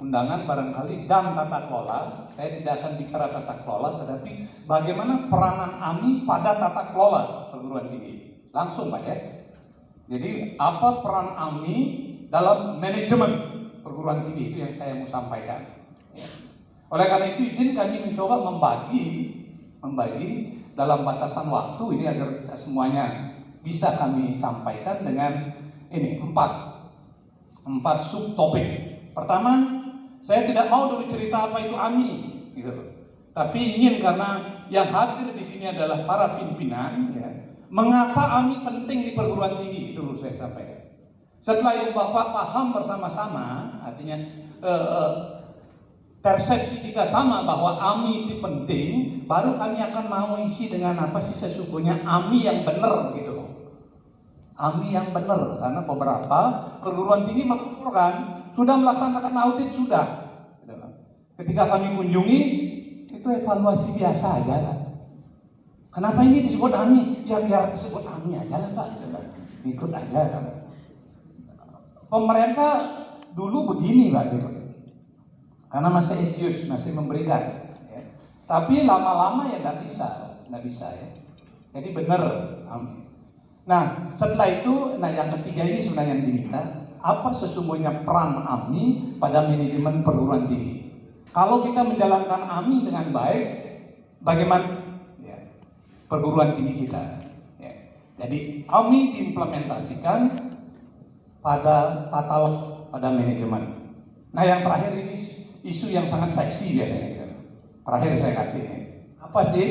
undangan barangkali dan tata kelola. Saya tidak akan bicara tata kelola, tetapi bagaimana peranan AMI pada tata kelola perguruan tinggi. Langsung Pak ya. Jadi apa peran AMI dalam manajemen perguruan tinggi, itu yang saya mau sampaikan. Ya. Oleh karena itu izin kami mencoba membagi dalam batasan waktu ini agar semuanya bisa kami sampaikan dengan ini empat subtopik. Pertama, saya tidak mau dulu cerita apa itu AMI, gitu. Tapi ingin karena yang hadir di sini adalah para pimpinan, ya. Mengapa AMI penting di perguruan tinggi, itu dulu saya sampaikan. Setelah itu Bapak paham bersama-sama, artinya persepsi kita sama bahwa AMI itu penting, baru kami akan mau isi dengan apa sih sesungguhnya AMI yang benar, begitu loh. AMI yang benar, karena beberapa perguruan tinggi melaporkan sudah melaksanakan audit sudah. Ketika kami kunjungi, itu evaluasi biasa aja lah. Kenapa ini disebut AMI? Ya biar disebut AMI aja lah Pak, gitu kan. Ikut aja kan. Pemerintah dulu begini Pak, gitu. Karena masih infuse, masih memberikan. Ya. Tapi lama-lama ya nggak bisa ya. Jadi benar AMI. Nah setelah itu, yang ketiga ini sebenarnya yang diminta, apa sesungguhnya peran AMI pada manajemen perguruan tinggi. Kalau kita menjalankan AMI dengan baik, bagaimana ya, perguruan tinggi kita. Ya. Jadi AMI diimplementasikan pada pada manajemen. Nah yang terakhir ini isu yang sangat seksi biasanya. Terakhir saya kasih ini. Apa sih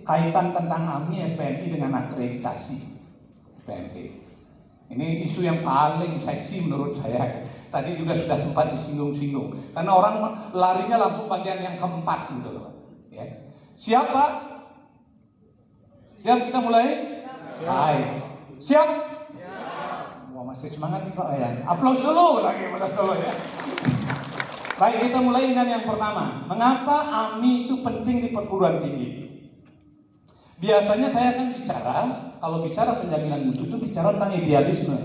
kaitan tentang AMI SPMI dengan akreditasi SPMI? Ini isu yang paling seksi menurut saya. Tadi juga sudah sempat disinggung-singgung. Karena orang larinya langsung bagian yang keempat gitu loh. Ya. Siapa? Siap kita mulai? Hai. Siap? Wah masih semangat nih Pak ya. Aplaus dulu lagi, aplaus dulu ya. Baik, kita mulai dengan yang pertama. Mengapa AMI itu penting di perguruan tinggi? Biasanya saya akan bicara, kalau bicara penjaminan mutu itu bicara tentang idealisme.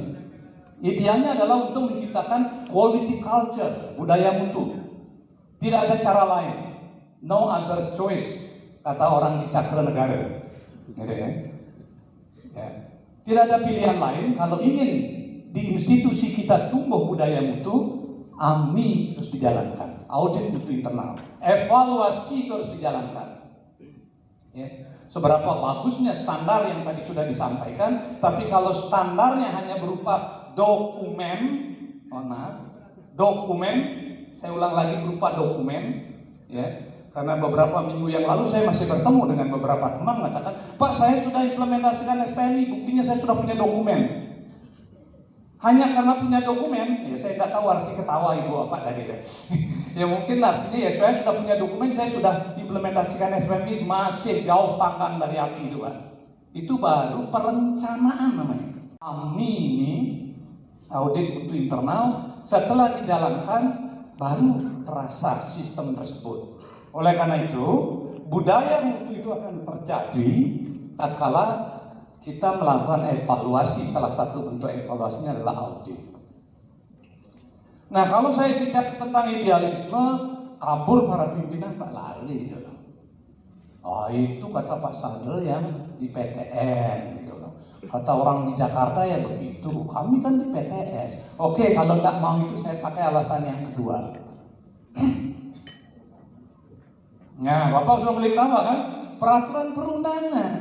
Idealnya adalah untuk menciptakan quality culture, budaya mutu. Tidak ada cara lain. No other choice, kata orang di Cakra Negara. Gitu ya. Ya. Tidak ada pilihan lain kalau ingin di institusi kita tumbuh budaya mutu. AMI harus dijalankan, audit mutu internal, evaluasi itu harus dijalankan. Ya. Seberapa bagusnya standar yang tadi sudah disampaikan, tapi kalau standarnya hanya berupa dokumen, saya ulang lagi berupa dokumen, ya. Karena beberapa minggu yang lalu saya masih bertemu dengan beberapa teman mengatakan, Pak saya sudah implementasikan SPMI, buktinya saya sudah punya dokumen. Hanya karena punya dokumen, ya saya nggak tahu arti ketawa ibu apa tadi deh. Ya mungkin artinya ya saya sudah punya dokumen, saya sudah implementasikan SPMI, masih jauh panggang dari api itu Pak. Itu baru perencanaan namanya. AMI ini audit mutu internal, setelah dijalankan baru terasa sistem tersebut. Oleh karena itu budaya mutu itu akan terjadi tatkala kita melakukan evaluasi. Salah satu bentuk evaluasinya adalah audit. Nah kalau saya bicara tentang idealisme, kabur para pimpinan Pak lari gitu loh. Oh itu kata Pak Sadel yang di PTN gitu loh. Kata orang di Jakarta ya begitu, kami kan di PTS. Oke kalau nggak mau itu saya pakai alasan yang kedua. Nah Bapak sudah mulai ketawa kan? Peraturan perundangan.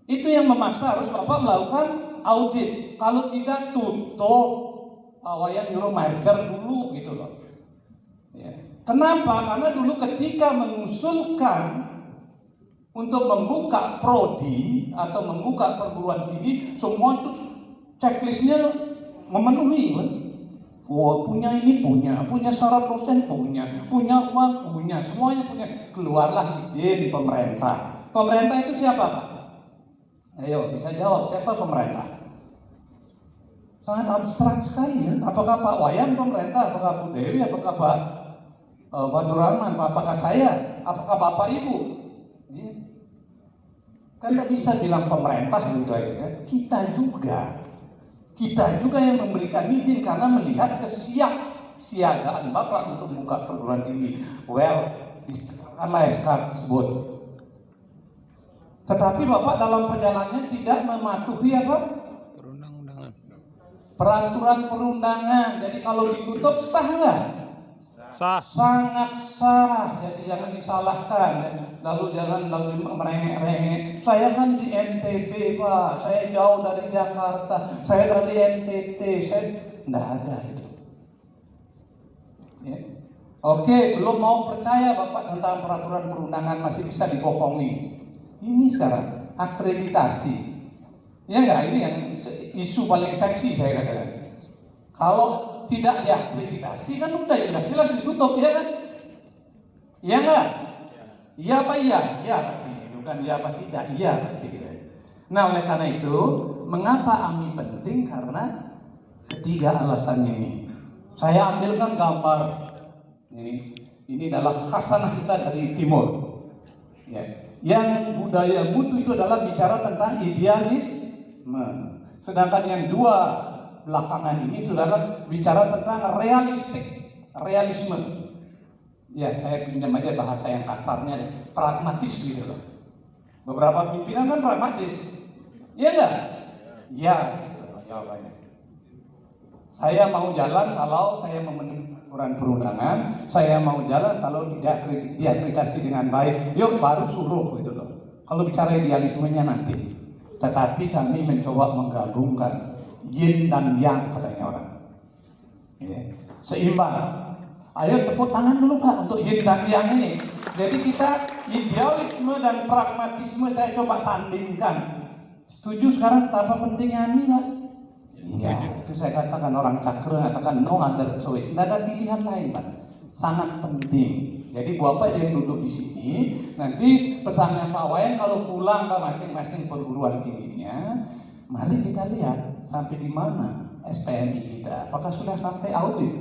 Itu yang memaksa harus Bapak melakukan audit. Kalau tidak tutup, Pak Wayan nyuruh merger dulu gitu loh. Ya. Kenapa? Karena dulu ketika mengusulkan untuk membuka prodi atau membuka perguruan tinggi, semua itu checklistnya memenuhi kan? Oh, punya ini punya syarat dosen punya uang punya, semuanya punya. Keluarlah izin pemerintah. Pemerintah itu siapa Pak? Ayo bisa jawab siapa pemerintah? Sangat abstrak sekali ya. Apakah Pak Wayan pemerintah? Apakah Bu Dewi? Apakah Pak Fatur Rahman? Apakah saya? Apakah Bapak Ibu? Ya. Kan tidak bisa bilang pemerintah gitu aja kan? Kita juga yang memberikan izin karena melihat siagaan Bapak untuk membuka perguruan tinggi? Well, disediakanlah SK tersebut. Tetapi Bapak dalam perjalanannya tidak mematuhi apa? Perundang-undangan. Peraturan perundangan. Jadi kalau ditutup sah nggak? Sah. Sangat sah. Jadi jangan disalahkan. Lalu jangan lagi merengek-rengek. Saya kan di NTB Pak. Saya jauh dari Jakarta. Saya dari NTT. Saya nggak ada itu. Ya. Oke, belum mau percaya Bapak tentang peraturan perundangan, masih bisa dibohongi. Ini sekarang akreditasi. Ya nggak, ini yang isu paling seksi saya katakan. Kalau tidak diakreditasi kan udah jelas-jelas ditutup, ya kan? Iya nggak? Iya apa iya? Iya pasti. Itu kan iya apa tidak? Iya pasti gitu. Nah oleh karena itu, mengapa AMI penting? Karena ketiga alasan ini. Saya ambilkan gambar ini adalah khasanah kita dari timur. Ya. Yang budaya mutu itu adalah bicara tentang idealisme. Sedangkan yang dua belakangan ini itu adalah bicara tentang realisme. Ya saya pinjam aja bahasa yang kasarnya, pragmatis gitu loh. Beberapa pimpinan kan pragmatis, iya enggak? Iya, gitu jawabannya. Saya mau jalan kalau saya memenuhi peraturan perundangan, saya mau jalan kalau tidak diakreditasi dengan baik, yuk baru suruh gitu loh. Kalau bicara idealismenya nanti. Tetapi kami mencoba menggabungkan yin dan yang katanya orang. Ya. Seimbang. Ayo tepuk tangan dulu Pak untuk yin dan yang ini. Jadi kita idealisme dan pragmatisme saya coba sandingkan. Setuju sekarang betapa pentingnya ini Pak? Iya, itu saya katakan orang cakra mengatakan no other choice, nggak ada pilihan lain Pak. Sangat penting. Jadi Bapak yang duduk di sini, nanti pesannya Pak Wayan kalau pulang ke masing-masing perguruan tingginya, mari kita lihat sampai di mana SPMI kita. Apakah sudah sampai audit?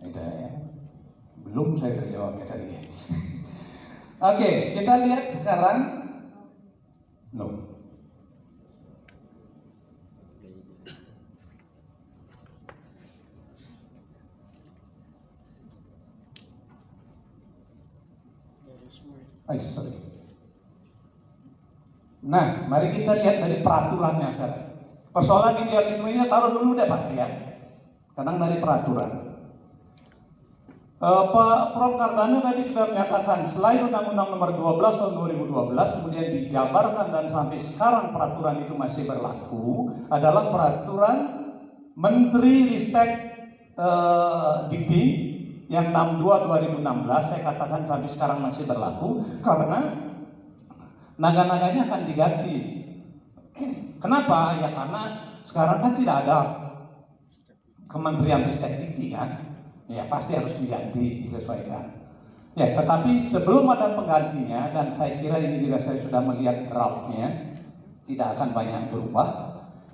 Itu ya. Belum saya udah jawabnya tadi. Oke, kita lihat sekarang. Loh. Sorry. Nah, mari kita lihat dari peraturannya sekarang. Persoalan idealismenya taruh dulu deh Pak ya. Sekarang dari peraturan. Pak Prof Cardano tadi sudah menyatakan selain Undang-Undang Nomor 12 tahun 2012 kemudian dijabarkan dan sampai sekarang peraturan itu masih berlaku adalah peraturan Menteri Ristek Dikti yang 62 2016. Saya katakan sampai sekarang masih berlaku karena naga-naganya akan diganti. Kenapa? Ya karena sekarang kan tidak ada Kementerian Ristek Dikti kan. Ya pasti harus diganti, disesuaikan. Ya tetapi sebelum ada penggantinya, dan saya kira ini juga saya sudah melihat draftnya, tidak akan banyak berubah.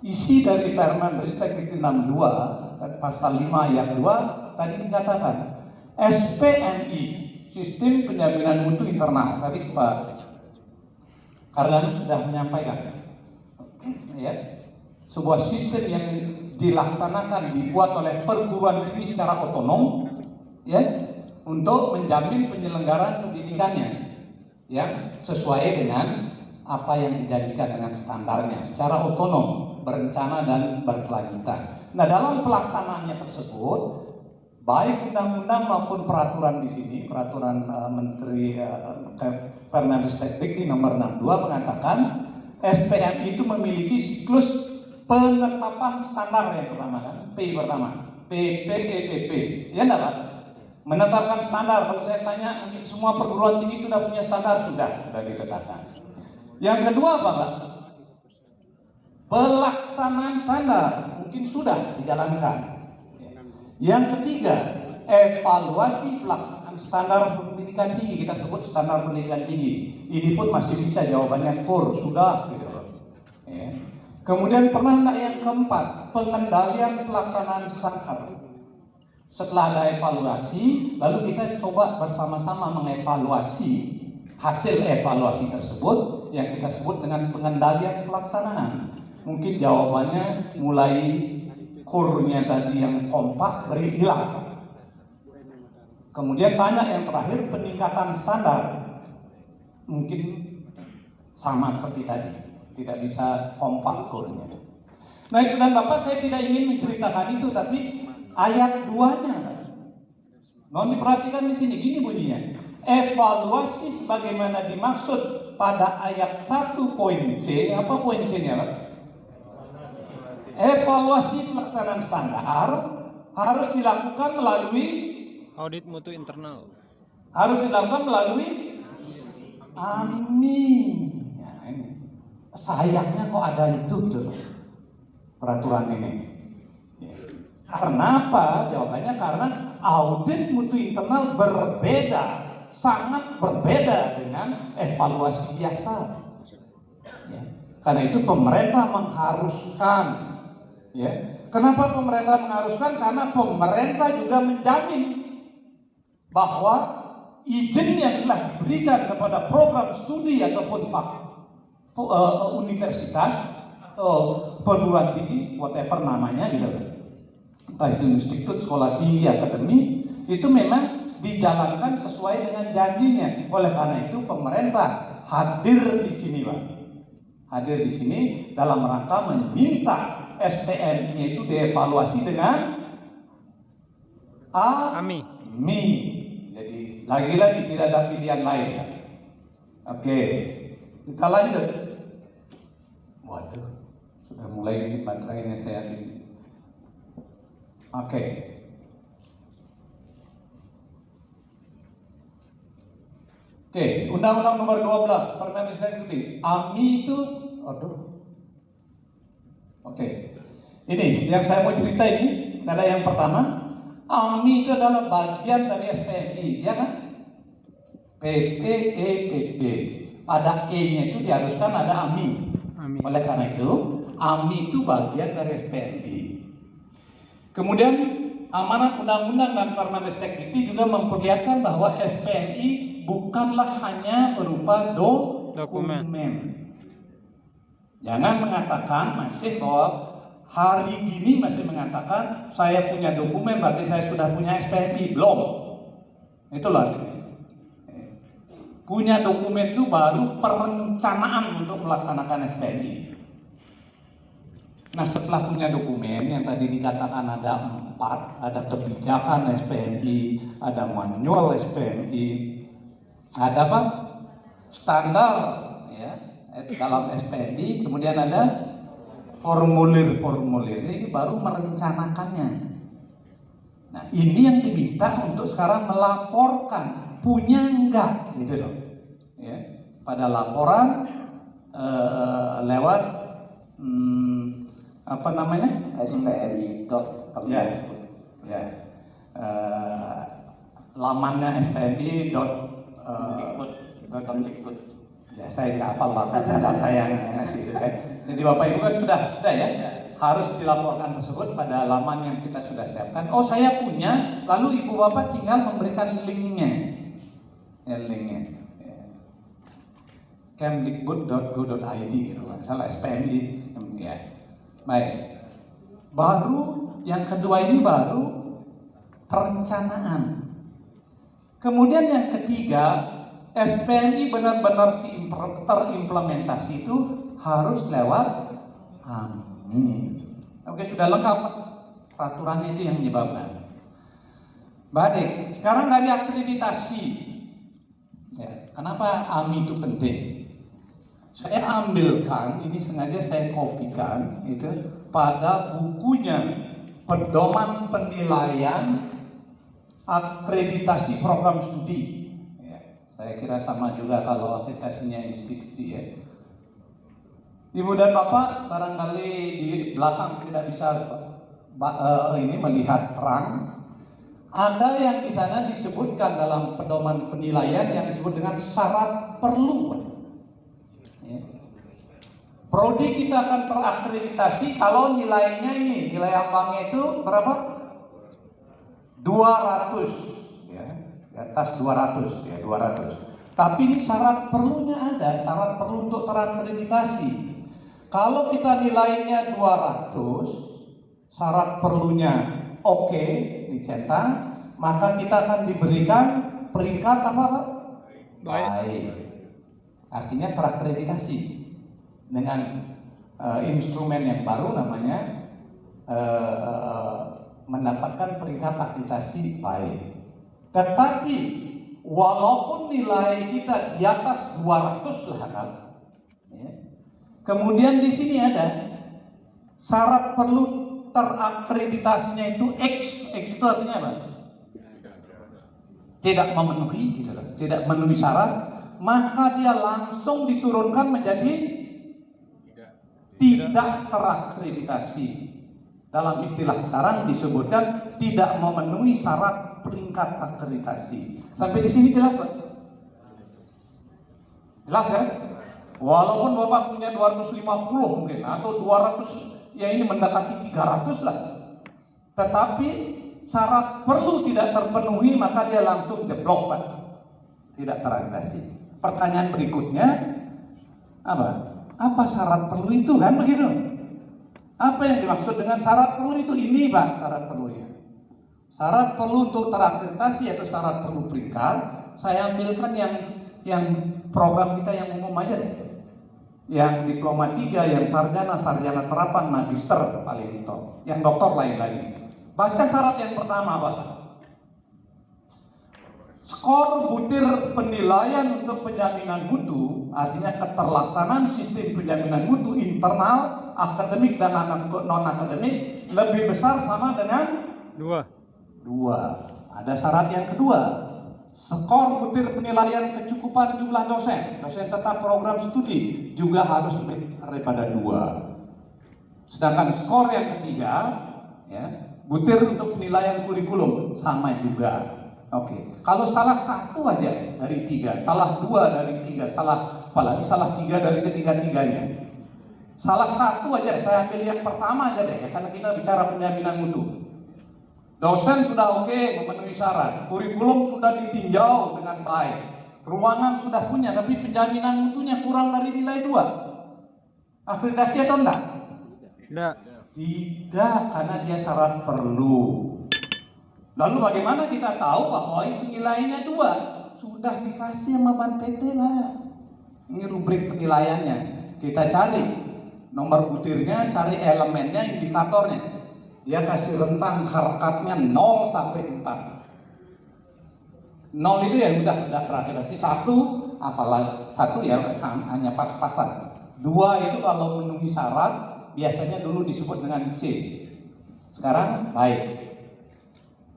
Isi dari Permen Ristek Dikti 62 dan pasal 5 ayat 2 tadi dikatakan SPMI, Sistem Penjaminan Mutu Internal. Tadi Pak Cardano sudah menyampaikan, ya, sebuah sistem yang dilaksanakan, dibuat oleh perguruan tinggi secara otonom, ya, untuk menjamin penyelenggaraan pendidikannya yang sesuai dengan apa yang dijanjikan dengan standarnya, secara otonom, berencana dan berkelanjutan. Nah, dalam pelaksanaannya tersebut, baik undang-undang maupun peraturan di sini, peraturan Menteri Permenristek Dikti nomor 62 mengatakan SPM itu memiliki siklus penetapan standar yang pertama kan, P pertama, PPEPP, ya enggak Pak? Menetapkan standar. Kalau saya tanya, semua perguruan tinggi sudah punya standar? Sudah ditetapkan. Yang kedua apa Pak? Pelaksanaan standar mungkin sudah dijalankan. Yang ketiga, evaluasi pelaksanaan standar pendidikan tinggi, kita sebut standar pendidikan tinggi. Ini pun masih bisa jawabannya sudah gitu loh. Ya. Kemudian pernah enggak yang keempat, pengendalian pelaksanaan standar. Setelah ada evaluasi, lalu kita coba bersama-sama mengevaluasi hasil evaluasi tersebut yang kita sebut dengan pengendalian pelaksanaan. Mungkin jawabannya mulai kurnya tadi yang kompak hilang. Kemudian tanya yang terakhir, peningkatan standar. Mungkin sama seperti tadi, tidak bisa kompak goalnya. Nah Ibu dan Bapak, saya tidak ingin menceritakan itu, tapi ayat 2-nya. Mohon diperhatikan di sini, gini bunyinya. Evaluasi sebagaimana dimaksud pada ayat 1.c, apa poin C-nya Pak? Evaluasi pelaksanaan standar harus dilakukan melalui Audit mutu internal. AMI. Ya, ini. Sayangnya kok ada itu gitu loh, peraturan ini. Ya. Karena apa? Jawabannya karena audit mutu internal berbeda, sangat berbeda dengan evaluasi biasa. Ya. Karena itu pemerintah mengharuskan. Ya. Kenapa pemerintah mengharuskan? Karena pemerintah juga menjamin bahwa izin yang telah diberikan kepada program studi ataupun universitas atau perguruan tinggi, whatever namanya gitu kan, entah itu institut, sekolah tinggi, akademi, itu memang dijalankan sesuai dengan janjinya. Oleh karena itu pemerintah hadir di sini Pak, hadir di sini dalam rangka meminta SPM-nya itu dievaluasi dengan AMI. Jadi lagi-lagi tidak ada pilihan lain ya. Oke, kita lanjut. Waduh, sudah mulai bikin baterainya saya di sini. Oke. Undang-Undang Nomor 12 Permendikbud. AMI itu, ini yang saya mau cerita ini adalah yang pertama. AMI itu adalah bagian dari SPMI, ya kan? PPEPB. Pada E-nya itu diharuskan ada AMI. Oleh karena itu, AMI itu bagian dari SPMI. Kemudian amanat undang-undang dan Permendikbud juga memperlihatkan bahwa SPMI bukanlah hanya berupa dokumen. Jangan mengatakan masih bahwa hari ini masih mengatakan saya punya dokumen berarti saya sudah punya SPMI. Belum. Itulah punya dokumen itu baru perencanaan untuk melaksanakan SPMI. Nah setelah punya dokumen yang tadi dikatakan ada 4, ada kebijakan SPMI, ada manual SPMI, ada apa? Standar ya dalam SPMI, kemudian ada formulir ini baru merencanakannya. Nah ini yang diminta untuk sekarang melaporkan punya enggak gitu loh ya, pada laporan lewat apa namanya SPMI.com ya, lamannya SPMI.Kemdikbud. Ya saya nggak hafal lah, data saya yang ngasih itu kan. Jadi Bapak Ibu kan sudah ya, harus dilaporkan tersebut pada laman yang kita sudah siapkan. Oh saya punya, lalu Ibu Bapak tinggal memberikan linknya, linknya. Kemdikbud.go.id gitu kan, salah SPMI ya. Baik. Baru yang kedua ini baru perencanaan. Kemudian yang ketiga, SPMI benar-benar terimplementasi itu harus lewat AMI. Oke, sudah lengkap peraturannya itu yang menyebabkan. Baik, sekarang dari akreditasi. Ya, kenapa AMI itu penting? Saya ambilkan, ini sengaja saya kopikan itu pada bukunya Pedoman Penilaian Akreditasi Program Studi. Saya kira sama juga kalau akreditasinya institusi ya. Ibu dan Bapak barangkali di belakang tidak bisa ini melihat terang. Ada yang di sana disebutkan dalam pedoman penilaian yang disebut dengan syarat perlu. Ya. Prodi kita akan terakreditasi kalau nilainya ini, nilai ambangnya itu berapa? 200. Di atas 200 ya, 200. Tapi ini syarat perlunya ada, syarat perlu untuk terakreditasi. Kalau kita nilainya 200, syarat perlunya oke, dicetak, maka kita akan diberikan peringkat apa Pak? Baik. Artinya terakreditasi dengan instrumen yang baru namanya mendapatkan peringkat akreditasi baik. Tetapi walaupun nilai kita di atas 200 lah kan, ya. Kemudian di sini ada syarat perlu terakreditasinya itu X itu artinya apa? Tidak memenuhi, gitu loh. Tidak memenuhi syarat, maka dia langsung diturunkan menjadi tidak terakreditasi. Dalam istilah sekarang disebutkan tidak memenuhi syarat peringkat akreditasi. Sampai di sini jelas Pak? Jelas ya? Walaupun Bapak punya 250 mungkin atau 200, ya ini mendekati 300 lah. Tetapi syarat perlu tidak terpenuhi, maka dia langsung jeblok Pak. Tidak terakreditasi. Pertanyaan berikutnya apa? Apa syarat perlu itu kan begitu? Apa yang dimaksud dengan syarat perlu itu? Ini Pak syarat perlunya. Syarat perlu untuk terakreditasi atau syarat perlu peringkat. Saya ambilkan yang program kita yang umum aja deh. Yang diploma 3, yang sarjana terapan, magister paling top. Yang doktor lain lagi. Baca syarat yang pertama Pak. Skor butir penilaian untuk penjaminan mutu, artinya keterlaksanaan sistem penjaminan mutu internal, akademik dan non akademik lebih besar sama dengan 2. Ada syarat yang kedua. Skor butir penilaian kecukupan jumlah dosen tetap program studi juga harus lebih daripada 2. Sedangkan skor yang ketiga, ya, butir untuk penilaian kurikulum sama juga. Oke, kalau salah satu aja dari 3, salah 2 dari 3, apalagi salah 3 dari ketiga-tiganya. Salah satu aja, saya ambil yang pertama aja deh, karena kita bicara penjaminan mutu. Dosen sudah oke, memenuhi syarat, kurikulum sudah ditinjau dengan baik, ruangan sudah punya, tapi penjaminan mutunya kurang dari nilai 2. Akreditasi atau enggak? Tidak, karena dia syarat perlu. Lalu bagaimana kita tahu bahwa itu nilainya 2? Sudah dikasih sama Ban PT Pak. Ini rubrik penilaiannya. Kita cari nomor butirnya, cari elemennya, indikatornya. Dia kasih rentang harkatnya 0 sampai 4. 0 itu yang udah tidak terakreditasi. 1 apalagi 1 ya hanya pas-pasan. 2 itu kalau memenuhi syarat biasanya dulu disebut dengan C. Sekarang baik.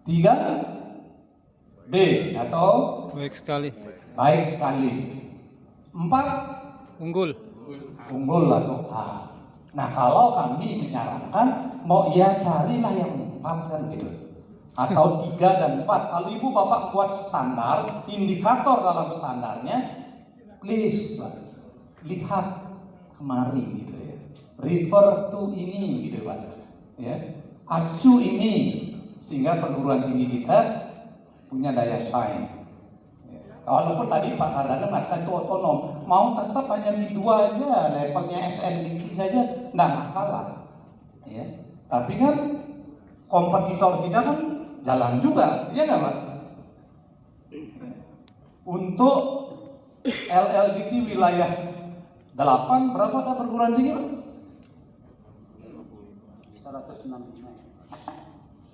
3 B atau Baik sekali. baik sekali. 4 Unggul. atau A. Nah kalau kami menyarankan mau ya carilah yang 4 kan gitu, atau 3 dan 4. Kalau ibu bapak buat standar, indikator dalam standarnya, please Pak, lihat kemari gitu ya, refer to ini gitu Pak ya, acu ini, sehingga perguruan tinggi kita punya daya saing. Walaupun tadi Pak Hardana mengatakan itu otonom, mau tetap hanya di 2 aja, levelnya SNDT saja, enggak masalah. Ya. Tapi kan kompetitor kita kan jalan juga, ya nggak Pak? Untuk LLDT wilayah 8 berapa ada perguruan tinggi Pak?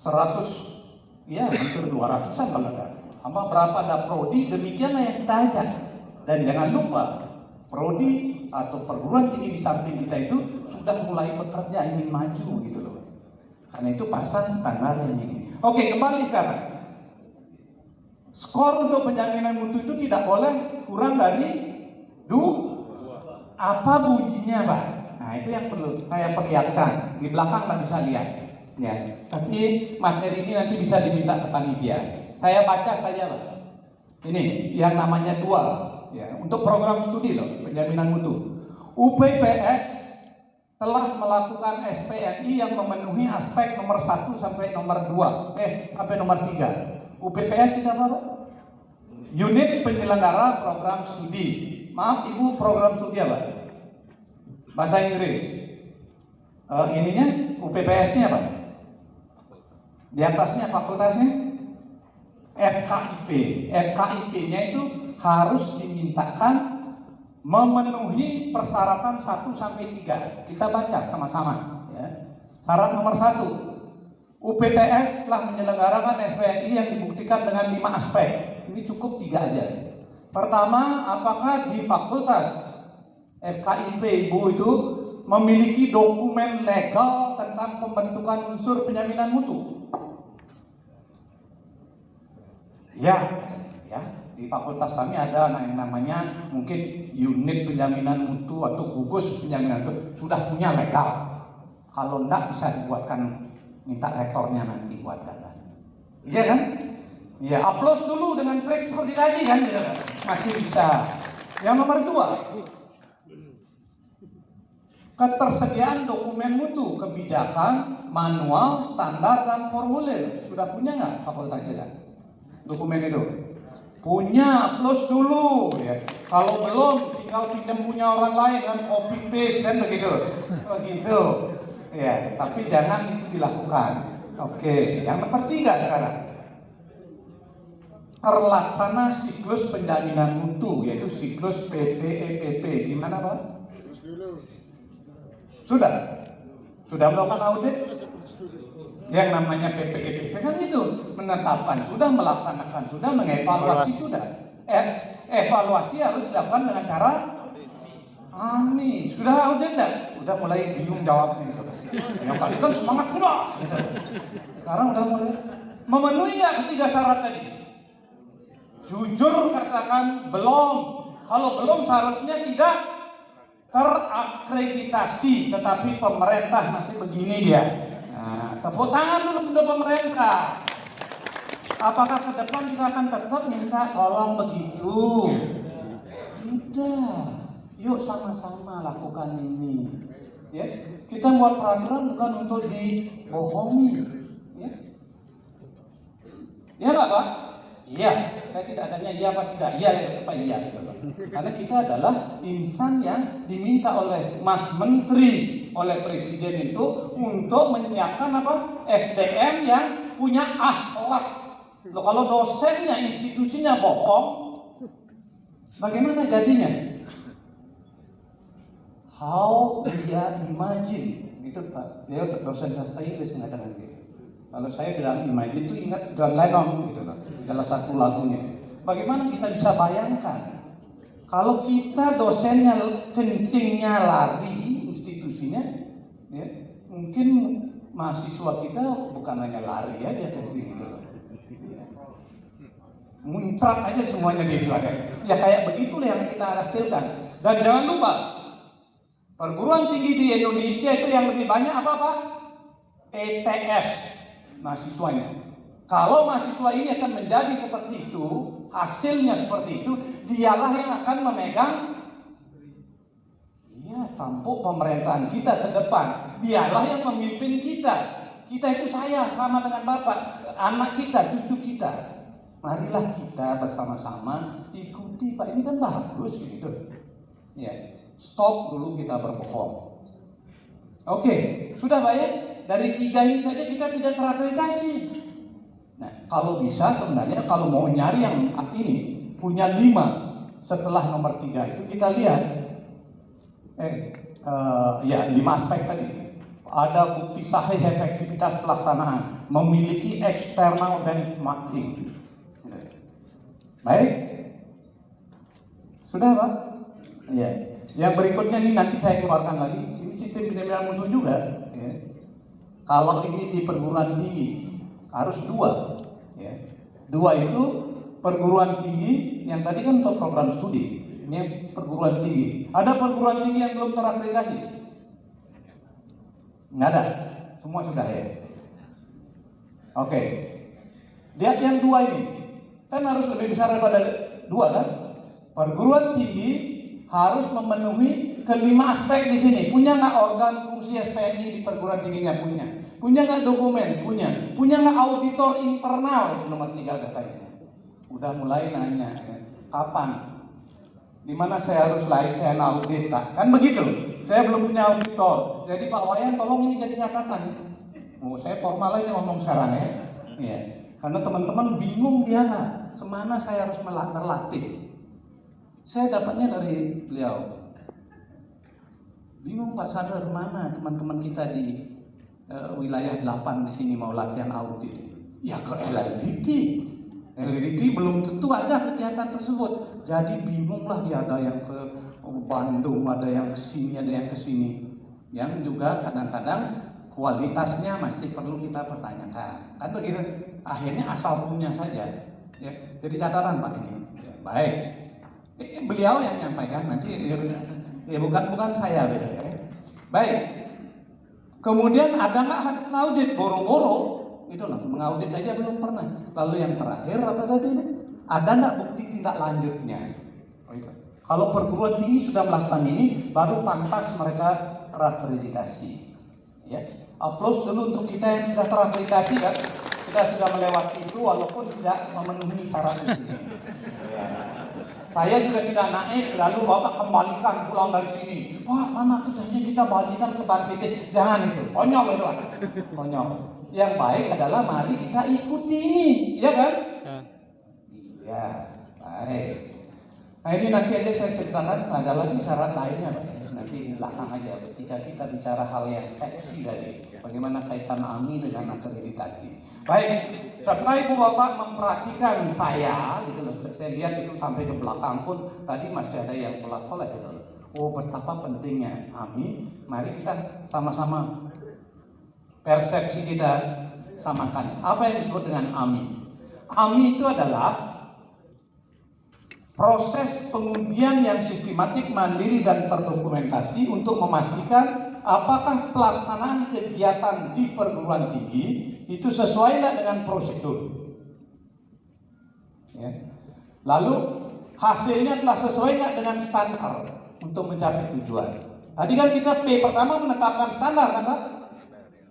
100, ya hampir 200-an kalau enggak. Sama berapa ada prodi, demikianlah yang kita ajak. Dan jangan lupa, prodi atau perguruan tinggi di samping kita itu sudah mulai bekerja, ingin maju gitu loh. Karena itu pasang standar yang ini. Oke, kembali sekarang. Skor untuk penjaminan mutu itu tidak boleh kurang dari 2. Apa bunyinya Pak? Nah itu yang perlu saya perlihatkan. Di belakang nggak bisa lihat. Ya, tapi materi ini nanti bisa diminta ke panitia. Saya baca saja Pak. Ini yang namanya 2 ya, untuk program studi loh, penjaminan mutu. UPPS telah melakukan SPNI yang memenuhi aspek nomor 1 sampai nomor 2, sampai nomor 3. UPPS itu apa Pak? Unit penyelenggara program studi. Maaf Ibu, program studi apa? Bahasa Inggris. Ininya UPPS-nya apa? Di atasnya fakultasnya? FKIP. FKIP-nya itu harus dimintakan memenuhi persyaratan 1 sampai 3. Kita baca sama-sama ya. Syarat nomor 1, UPTS telah menyelenggarakan SPNI yang dibuktikan dengan 5 aspek. Ini cukup 3 aja. Pertama, apakah di fakultas FKIP Ibu itu memiliki dokumen legal tentang pembentukan unsur penjaminan mutu? Ya, di fakultas kami ada yang namanya mungkin unit penjaminan mutu atau gugus penjaminan mutu, sudah punya legal. Kalau enggak bisa dibuatkan, minta rektornya nanti buatkan. Iya kan? Ya, upload dulu dengan trik seperti tadi kan, gitu kan? Masih bisa. Yang nomor 2, ketersediaan dokumen mutu, kebijakan, manual, standar, dan formulir. Sudah punya nggak fakultas kita dokumen itu? Punya, upload dulu ya. Kalau belum, tinggal pinjam punya orang lain kan, copy paste kan begitu. Begitu. Ya, tapi jangan itu dilakukan. Oke, yang nomor 3 sekarang. Terlaksana siklus penjaminan mutu, yaitu siklus PPEPP. Gimana Pak? Sudah melakukan audit? Yang namanya PPEPP kan itu menetapkan sudah, melaksanakan sudah, mengevaluasi sudah. Evaluasi harus dilakukan dengan cara sudah audit enggak? Udah mulai bingung jawabnya gitu. Yang tadi kan semangat sudah gitu. Sekarang udah mulai memenuhi nggak ketiga syarat tadi? Jujur katakan belum. Kalau belum seharusnya tidak terakreditasi, tetapi pemerintah masih begini dia. Nah, tepuk tangan dulu untuk pemerintah. Apakah ke depan kita akan tetap minta tolong begitu? Tidak. Yuk sama-sama lakukan ini. Ya, kita buat peraturan bukan untuk dibohongi. Ya, ya nggak Pak? Iya, saya tidak tanya iya apa tidak. Iya apa iya. Karena kita adalah insan yang diminta oleh Mas Menteri, oleh Presiden itu untuk menyiapkan apa? SDM yang punya akhlak. Loh, kalau dosennya, institusinya bohong, bagaimana jadinya? How dia imagine, itu Pak, dia dosen sastra Inggris mengatakan gitu. Kalau saya bilang imagine itu ingat John Lennon gitu loh, salah satu lagunya. Bagaimana kita bisa bayangkan kalau kita dosennya kencingnya lari institusinya, ya, mungkin mahasiswa kita bukan hanya lari ya, dia kencing gitu loh. Muncrat aja semuanya di situ. Ya kayak begitulah yang kita hasilkan. Dan jangan lupa, perguruan tinggi di Indonesia itu yang lebih banyak apa Pak? PTS mahasiswanya. Kalau mahasiswa ini akan menjadi seperti itu, hasilnya seperti itu, dialah yang akan memegang tampuk pemerintahan kita ke depan. Dialah yang memimpin kita. Kita itu saya sama dengan Bapak, anak kita, cucu kita. Marilah kita bersama-sama ikuti Pak, ini kan bagus gitu. Ya, stop dulu kita berbohong. Oke, sudah Pak ya? Dari 3 ini saja kita tidak terakreditasi. Nah, kalau bisa sebenarnya kalau mau nyari yang ini punya 5 setelah nomor 3 itu kita lihat 5 aspek tadi. Ada bukti sahih efektivitas pelaksanaan, memiliki external benchmarking. Baik, sudah Pak? Ya. Yang berikutnya ini nanti saya keluarkan lagi. Ini sistem penjaminan mutu juga. Ya. Kalau ini di perguruan tinggi harus 2. Ya. 2 itu perguruan tinggi yang tadi kan untuk program studi. Ini perguruan tinggi. Ada perguruan tinggi yang belum terakreditasi? Nggak ada. Semua sudah ya. Oke. Lihat yang 2 ini. Kan harus lebih besar daripada 2 kan? Perguruan tinggi harus memenuhi ke-5 aspek di sini. Punya nggak organ fungsi SPNI di perguruan tingginya? Punya. Punya nggak dokumen? Punya. Punya nggak auditor internal? Itu nomor 3 udah kayaknya. Udah mulai nanya. Ya. Kapan? Dimana saya harus lakukan audit Pak? Kan begitu. Saya belum punya auditor. Jadi Pak Wayan tolong ini jadi catatan ya. Saya formal aja ngomong sekarang ya. Ya. Karena teman-teman bingung dia nggak, kemana saya harus berlatih. Saya dapatnya dari beliau. Bingung Pak Sadar kemana teman-teman kita di wilayah 8 di sini mau latihan audit. Ya ke LLDT. LLDT belum tentu ada kegiatan tersebut. Jadi bingunglah dia, ada yang ke Bandung, ada yang ke sini, ada yang ke sini. Yang juga kadang-kadang kualitasnya masih perlu kita pertanyakan. Kan begitu. Akhirnya asal punya saja. Ya, jadi catatan Pak ini. Ya, baik. Beliau yang menyampaikan nanti ya bukan saya beda ya. Baik. Kemudian ada nggak audit boro-boro? Itulah mengaudit aja belum pernah. Lalu yang terakhir apa tadi? Ada nggak bukti tindak lanjutnya? Oh, itu. Kalau perguruan tinggi sudah melakukan ini, baru pantas mereka terakreditasi. Ya, aplaus dulu untuk kita yang sudah terakreditasi kan. Kita sudah melewati itu walaupun tidak memenuhi syarat itu. Ya. Saya juga tidak naik lalu Bapak kembalikan pulang dari sini. Wah, mana kerjanya kita balikan ke BPT. Jangan itu, konyol itu. Konyol. Yang baik adalah mari kita ikuti ini, ya kan? Iya, baik. Nah ini nanti aja saya ceritakan, ada lagi syarat lainnya Pak. Nanti di belakang aja ketika kita bicara hal yang seksi tadi. Bagaimana kaitan AMI dengan akreditasi. Baik, setelah Ibu Bapak memperhatikan saya, gitu loh, saya lihat itu sampai ke belakang pun tadi masih ada yang pelak-pelak gitu loh. Oh betapa pentingnya AMI, mari kita sama-sama persepsi kita samakan. Apa yang disebut dengan AMI? AMI itu adalah proses pengujian yang sistematik, mandiri, dan terdokumentasi untuk memastikan apakah pelaksanaan kegiatan di perguruan tinggi itu sesuai dengan prosedur. Ya. Lalu hasilnya telah sesuai nggak dengan standar untuk mencapai tujuan. Tadi kan kita pertama menetapkan standar kan Pak?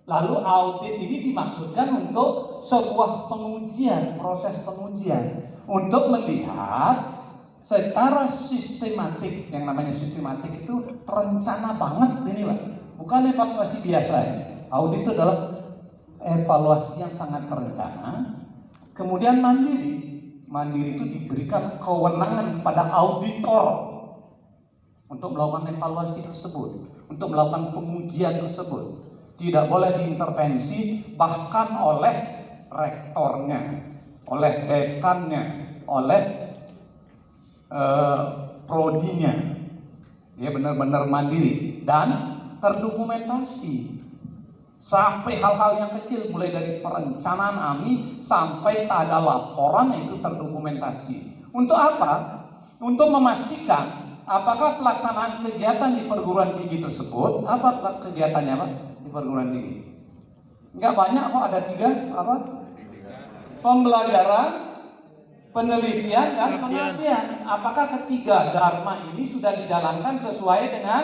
Lalu audit ini dimaksudkan untuk sebuah pengujian, proses pengujian untuk melihat secara sistematik. Yang namanya sistematik itu terencana banget ini Pak. Bukan evaluasi biasa ini. Audit itu adalah evaluasi yang sangat terencana. Kemudian mandiri. Mandiri itu diberikan kewenangan kepada auditor untuk melakukan evaluasi tersebut, untuk melakukan pengujian tersebut. Tidak boleh diintervensi bahkan oleh rektornya, oleh dekannya, oleh prodinya. Dia benar-benar mandiri dan terdokumentasi sampai hal-hal yang kecil, mulai dari perencanaan AMI sampai tak ada laporan itu terdokumentasi. Untuk apa? Untuk memastikan apakah pelaksanaan kegiatan di perguruan tinggi tersebut, apa kegiatannya Pak di perguruan tinggi? Enggak banyak kok, ada 3 apa? Pembelajaran, penelitian, dan pengabdian. Apakah ketiga dharma ini sudah dijalankan sesuai dengan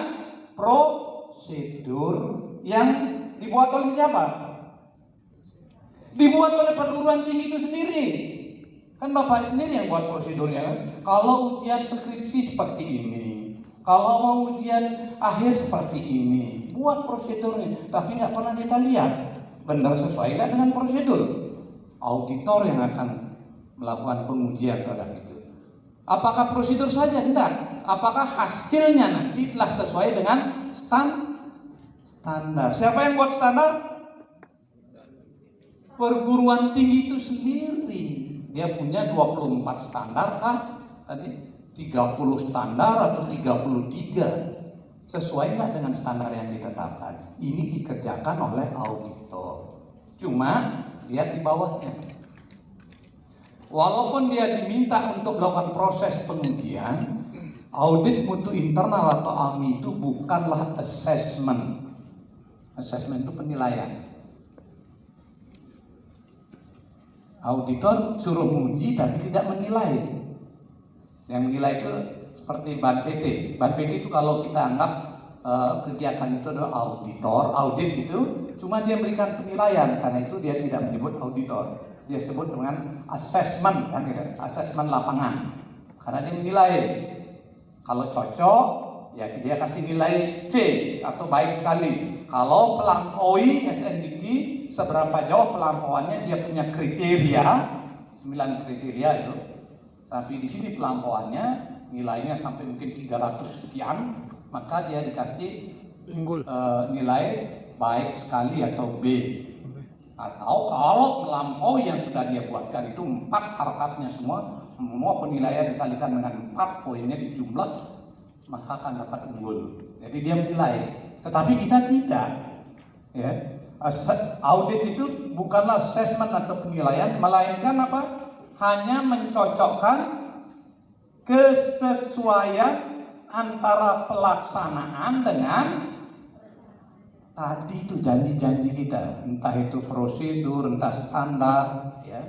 prosedur yang dibuat oleh siapa? Dibuat oleh perguruan tinggi itu sendiri. Kan Bapak sendiri yang buat prosedurnya kan? Kalau ujian skripsi seperti ini, kalau mau ujian akhir seperti ini, buat prosedurnya. Tapi nggak pernah kita lihat benar sesuai nggak dengan prosedur. Auditor yang akan melakukan pengujian terhadap itu. Apakah prosedur saja? Tidak. Apakah hasilnya nanti telah sesuai dengan standar? Siapa yang buat standar? Perguruan tinggi itu sendiri. Dia punya 24 standar kah? Tadi 30 standar atau 33. Sesuai nggak dengan standar yang ditetapkan? Ini dikerjakan oleh auditor. Cuma lihat di bawahnya. Walaupun dia diminta untuk melakukan proses pengujian, audit mutu internal atau AMI itu bukanlah assessment. Assessment itu penilaian. Auditor suruh menguji tapi tidak menilai. Yang menilai itu seperti BANPT. BANPT itu kalau kita anggap kegiatan itu adalah auditor, audit itu cuma dia memberikan penilaian, karena itu dia tidak menyebut auditor. Dia sebut dengan assessment, kan gitu, assessment lapangan. Karena dia menilai. Kalau cocok, ya dia kasih nilai C atau baik sekali. Kalau pelang OI, SNDT seberapa jauh pelampauannya, dia punya kriteria, 9 kriteria itu. Sampai di sini pelampauannya, nilainya sampai mungkin 300 sekian, maka dia dikasih Unggul. nilai baik sekali atau B. Atau kalau melampaui yang sudah dia buatkan itu 4 harokatnya semua penilaian dikalikan dengan 4 poinnya dijumlah, maka akan dapat unggul. Jadi dia menilai. Tetapi kita tidak. Ya. Audit itu bukanlah assessment atau penilaian, melainkan apa? Hanya mencocokkan kesesuaian antara pelaksanaan dengan tadi itu janji-janji kita, entah itu prosedur, entah standar, ya.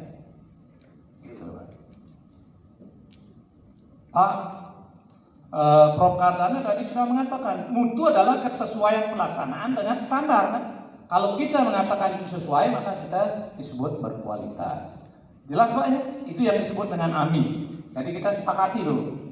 Gitu. Pak Prof. Kardana tadi sudah mengatakan mutu adalah kesesuaian pelaksanaan dengan standar, kan? Kalau kita mengatakan itu sesuai, maka kita disebut berkualitas. Jelas Pak ya? Itu yang disebut dengan AMI. Jadi kita sepakati dulu.